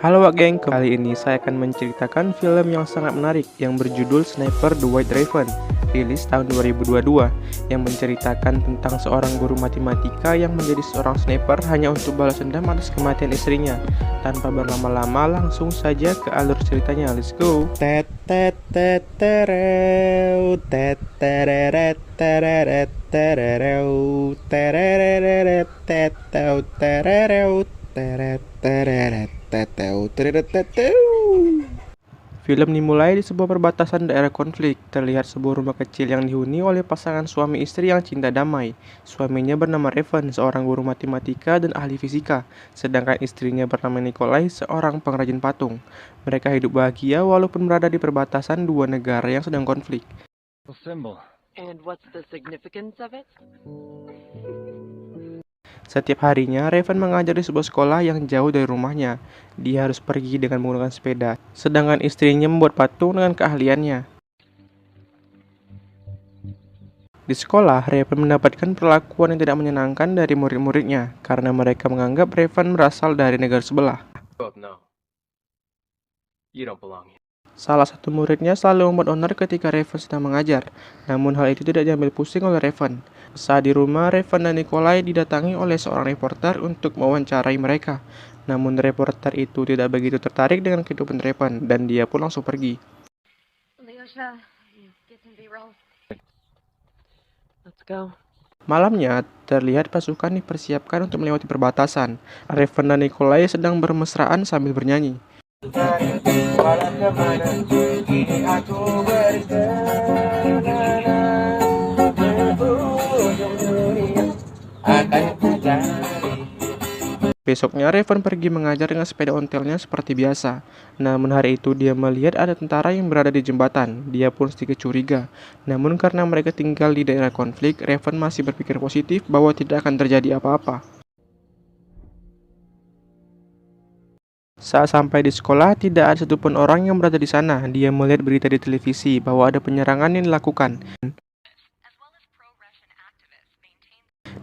Halo Wak Geng, kali ini saya akan menceritakan film yang sangat menarik yang berjudul Sniper The White Raven, rilis tahun 2022, yang menceritakan tentang seorang guru matematika yang menjadi seorang sniper hanya untuk balas dendam atas kematian istrinya. Tanpa berlama-lama, langsung saja ke alur ceritanya, let's go. Tet tet tet tereu, tet tereret tereret tereu, tereret teteu tereu, teret tereret teteu teret teteu. Film dimulai di sebuah perbatasan daerah konflik. Terlihat sebuah rumah kecil yang dihuni oleh pasangan suami istri yang cinta damai. Suaminya bernama Raven, seorang guru matematika dan ahli fisika, sedangkan istrinya bernama Nikolai, seorang pengrajin patung. Mereka hidup bahagia walaupun berada di perbatasan dua negara yang sedang konflik. Symbol. And what's the significance of it? Setiap harinya, Raven mengajar di sebuah sekolah yang jauh dari rumahnya. Dia harus pergi dengan menggunakan sepeda, sedangkan istrinya membuat patung dengan keahliannya. Di sekolah, Raven mendapatkan perlakuan yang tidak menyenangkan dari murid-muridnya, karena mereka menganggap Raven berasal dari negara sebelah. Both know. You don't belong here. Salah satu muridnya selalu membuat onar ketika Raven sedang mengajar, namun hal itu tidak diambil pusing oleh Raven. Saat di rumah, Raven dan Nikolai didatangi oleh seorang reporter untuk mewawancarai mereka. Namun reporter itu tidak begitu tertarik dengan kehidupan Raven, dan dia pun langsung pergi. Lyosha, get some B-roll. Let's go. Malamnya, terlihat pasukan dipersiapkan untuk melewati perbatasan. Raven dan Nikolai sedang bermesraan sambil bernyanyi. Besoknya, Raven pergi mengajar dengan sepeda ontelnya seperti biasa. Namun hari itu dia melihat ada tentara yang berada di jembatan. Dia pun sedikit curiga. Namun karena mereka tinggal di daerah konflik, Raven masih berpikir positif bahwa tidak akan terjadi apa-apa. Saat sampai di sekolah, tidak ada satupun orang yang berada di sana. Dia melihat berita di televisi bahwa ada penyerangan yang dilakukan.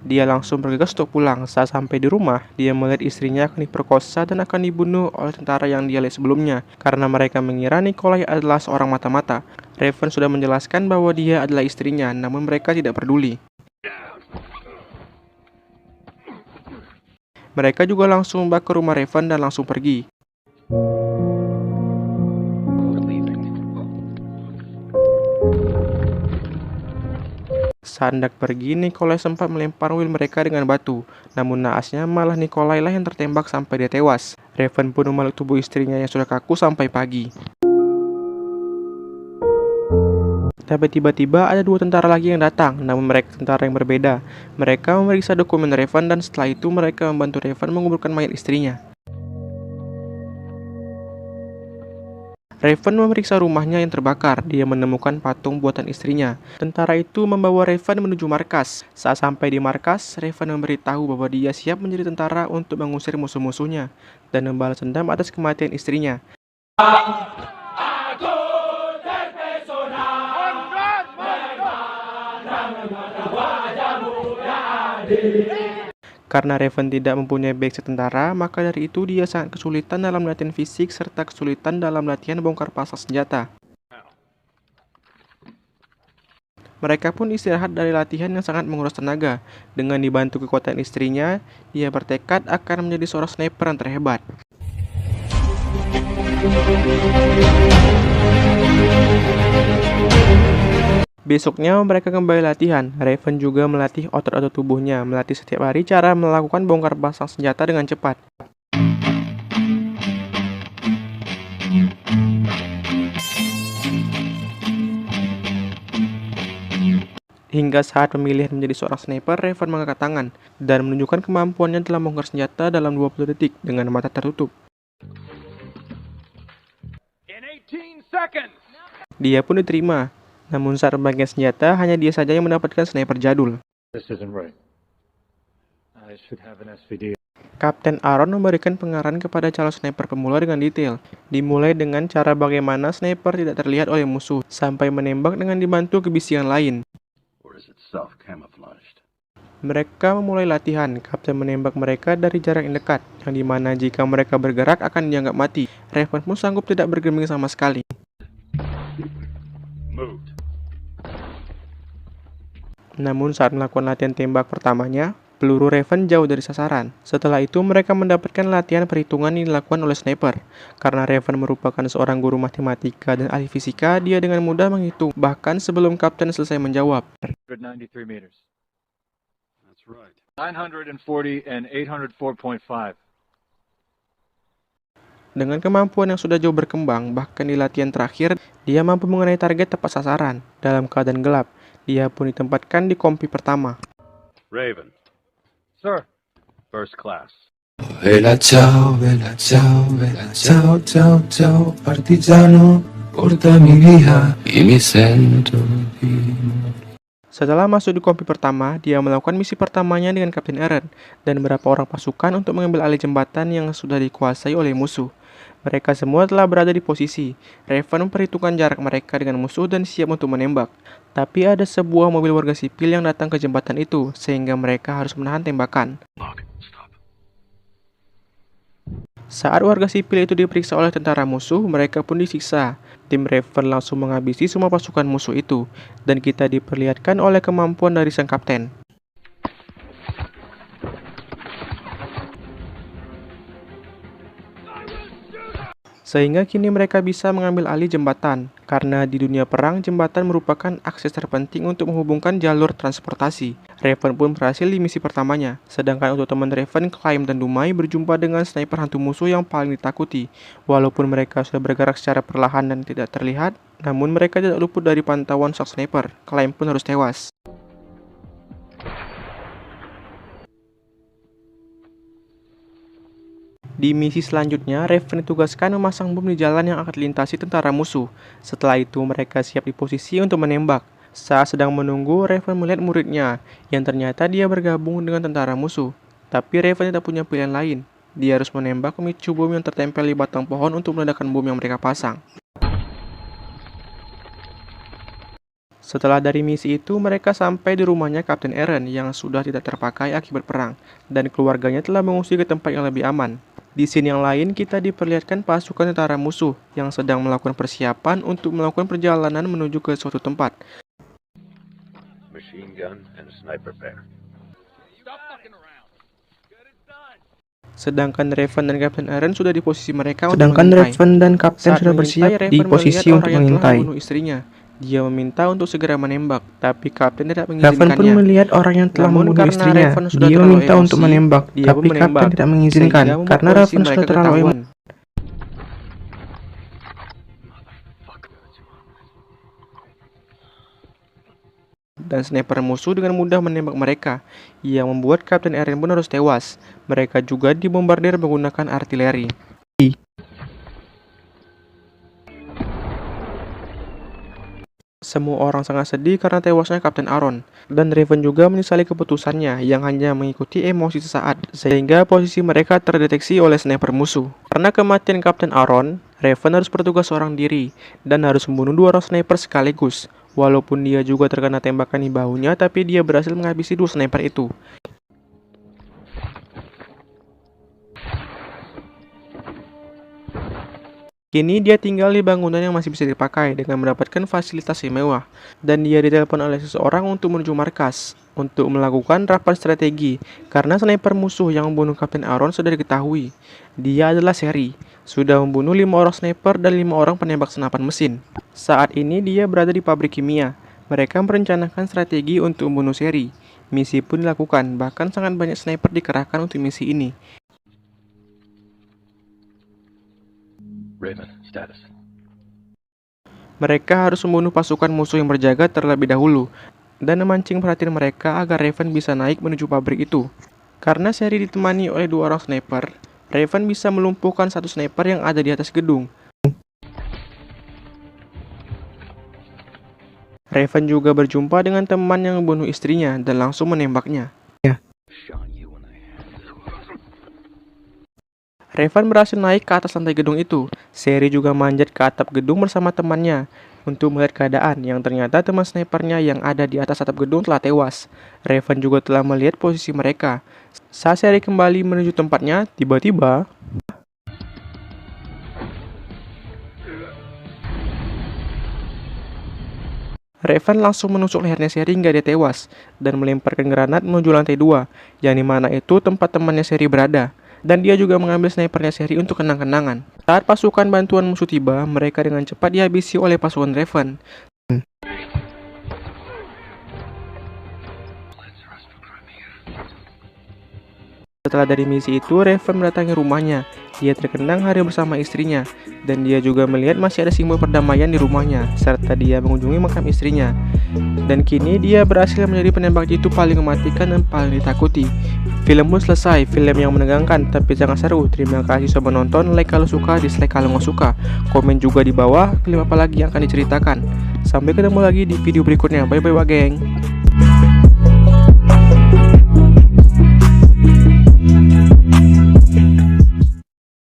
Dia langsung bergegas untuk pulang. Saat sampai di rumah, dia melihat istrinya akan diperkosa dan akan dibunuh oleh tentara yang dia lihat sebelumnya, karena mereka mengira Nikolai adalah seorang mata-mata. Raven sudah menjelaskan bahwa dia adalah istrinya, namun mereka tidak peduli. Mereka juga langsung membakar ke rumah Raven dan langsung pergi. Saat hendak pergi, Nikolai sempat melempar mobil mereka dengan batu. Namun naasnya malah Nikolai lah yang tertembak sampai dia tewas. Raven pun memeluk tubuh istrinya yang sudah kaku sampai pagi. Tapi tiba-tiba ada dua tentara lagi yang datang, namun mereka tentara yang berbeda. Mereka memeriksa dokumen Raven dan setelah itu mereka membantu Raven menguburkan mayat istrinya. Raven memeriksa rumahnya yang terbakar. Dia menemukan patung buatan istrinya. Tentara itu membawa Raven menuju markas. Saat sampai di markas, Raven memberitahu bahwa dia siap menjadi tentara untuk mengusir musuh-musuhnya dan membalas dendam atas kematian istrinya. Karena Raven tidak mempunyai background tentara, maka dari itu dia sangat kesulitan dalam latihan fisik serta kesulitan dalam latihan bongkar pasang senjata. Mereka pun istirahat dari latihan yang sangat menguras tenaga. Dengan dibantu kekuatan istrinya, dia bertekad akan menjadi seorang sniper yang terhebat. Besoknya mereka kembali latihan. Raven juga melatih otot-otot tubuhnya, melatih setiap hari cara melakukan bongkar pasang senjata dengan cepat. Hingga saat pemilihan menjadi seorang sniper, Raven mengangkat tangan dan menunjukkan kemampuannya dalam bongkar senjata dalam 20 detik dengan mata tertutup. Dia pun diterima. Namun saat pembagian senjata, hanya dia saja yang mendapatkan sniper jadul. Kapten Aaron memberikan pengarahan kepada calon sniper pemula dengan detail. Dimulai dengan cara bagaimana sniper tidak terlihat oleh musuh, sampai menembak dengan dibantu kebisingan lain. Mereka memulai latihan. Kapten menembak mereka dari jarak yang dekat, yang dimana jika mereka bergerak akan dianggap mati. Raven pun sanggup tidak bergeming sama sekali. Moved. Namun saat melakukan latihan tembak pertamanya, peluru Raven jauh dari sasaran. Setelah itu mereka mendapatkan latihan perhitungan yang dilakukan oleh sniper. Karena Raven merupakan seorang guru matematika dan ahli fisika, dia dengan mudah menghitung bahkan sebelum kapten selesai menjawab. 193 meters. That's right. 940 and 804.5. Dengan kemampuan yang sudah jauh berkembang, bahkan di latihan terakhir, dia mampu mengenai target tepat sasaran. Dalam keadaan gelap, dia pun ditempatkan di kompi pertama. Raven. Sir. First class. Vela ciao, ciao, ciao, partigiano, portami via, e mi sento vivo. Setelah masuk di kompi pertama, dia melakukan misi pertamanya dengan Kapten Eren dan beberapa orang pasukan untuk mengambil alih jembatan yang sudah dikuasai oleh musuh. Mereka semua telah berada di posisi. Raven memperhitungkan jarak mereka dengan musuh dan siap untuk menembak. Tapi ada sebuah mobil warga sipil yang datang ke jembatan itu, sehingga mereka harus menahan tembakan. Look, stop. Saat warga sipil itu diperiksa oleh tentara musuh, mereka pun disiksa. Tim Raven langsung menghabisi semua pasukan musuh itu, dan kita diperlihatkan oleh kemampuan dari sang kapten. Sehingga kini mereka bisa mengambil alih jembatan, karena di dunia perang jembatan merupakan akses terpenting untuk menghubungkan jalur transportasi. Raven pun berhasil di misi pertamanya, sedangkan untuk teman Raven, Climb dan Dumai berjumpa dengan sniper hantu musuh yang paling ditakuti. Walaupun mereka sudah bergerak secara perlahan dan tidak terlihat, namun mereka tidak luput dari pantauan sang sniper. Climb pun harus tewas. Di misi selanjutnya, Raven ditugaskan memasang bom di jalan yang akan dilintasi tentara musuh. Setelah itu, mereka siap di posisi untuk menembak. Saat sedang menunggu, Raven melihat muridnya, yang ternyata dia bergabung dengan tentara musuh. Tapi Raven tidak punya pilihan lain. Dia harus menembak pemicu bom yang tertempel di batang pohon untuk meledakkan bom yang mereka pasang. Setelah dari misi itu, mereka sampai di rumahnya Kapten Eren yang sudah tidak terpakai akibat perang, dan keluarganya telah mengungsi ke tempat yang lebih aman. Di scene yang lain, kita diperlihatkan pasukan tentara musuh yang sedang melakukan persiapan untuk melakukan perjalanan menuju ke suatu tempat. Machine gun and a sniper pair. Sedangkan Raven dan Kapten Eren sudah di posisi mereka Sedangkan untuk mengintai. Raven dan Kapten Saat sudah mengintai, bersiap Raven di melihat posisi orang untuk yang telah mengintai. membunuh istrinya. Dia meminta untuk segera menembak, tapi Kapten tidak Raven pun mengizinkannya. melihat orang yang telah Namun membunuh karena istrinya. Raven sudah Dia terlalu meminta emosi, untuk menembak, dia tapi pun menembak, Kapten tidak mengizinkan sehingga membuat karena posisi Raven mereka sudah terlalu ketahuan. emosi. Dan sniper musuh dengan mudah menembak mereka, yang membuat Kapten Eren pun harus tewas. Mereka juga dibombardir menggunakan artileri. Semua orang sangat sedih karena tewasnya Kapten Aaron, dan Raven juga menyesali keputusannya yang hanya mengikuti emosi sesaat, sehingga posisi mereka terdeteksi oleh sniper musuh. Karena kematian Kapten Aaron, Raven harus bertugas seorang diri, dan harus membunuh 2 orang sniper sekaligus. Walaupun dia juga terkena tembakan di bahunya, tapi dia berhasil menghabisi 2 sniper itu. Kini dia tinggal di bangunan yang masih bisa dipakai dengan mendapatkan fasilitas yang mewah. Dan dia ditelepon oleh seseorang untuk menuju markas untuk melakukan rapat strategi karena sniper musuh yang membunuh Kapten Aaron sudah diketahui. Dia adalah Sherry, sudah membunuh 5 orang sniper dan 5 orang penembak senapan mesin. Saat ini dia berada di pabrik kimia. Mereka merencanakan strategi untuk membunuh Sherry. Misi pun dilakukan, bahkan sangat banyak sniper dikerahkan untuk misi ini. Raven, status. Mereka harus membunuh pasukan musuh yang berjaga terlebih dahulu dan memancing perhatian mereka agar Raven bisa naik menuju pabrik itu. Karena Sherry ditemani oleh 2 orang sniper, Raven bisa melumpuhkan 1 sniper yang ada di atas gedung. Raven juga berjumpa dengan teman yang membunuh istrinya dan langsung menembaknya. Raven berhasil naik ke atas lantai gedung itu. Sherry juga manjat ke atap gedung bersama temannya. untuk melihat keadaan yang ternyata teman snipernya yang ada di atas atap gedung telah tewas. Raven juga telah melihat posisi mereka. Saat Sherry kembali menuju tempatnya, tiba-tiba Raven langsung menusuk lehernya Sherry hingga dia tewas dan melemparkan granat menuju lantai 2, yang dimana itu tempat temannya Sherry berada. Dan dia juga mengambil snipernya Sherry untuk kenang-kenangan. Saat pasukan bantuan musuh tiba, mereka dengan cepat dihabisi oleh pasukan Raven. Setelah dari misi itu, Raven mendatangi rumahnya. Dia terkenang hari bersama istrinya, dan dia juga melihat masih ada simbol perdamaian di rumahnya, serta dia mengunjungi makam istrinya. Dan kini dia berhasil menjadi penembak jitu paling mematikan dan paling ditakuti. Film pun selesai, film yang menegangkan tapi sangat seru. Terima kasih sudah menonton, like kalau suka, dislike kalau nggak suka. Komen juga di bawah film apa lagi yang akan diceritakan. Sampai ketemu lagi di video berikutnya, bye bye geng.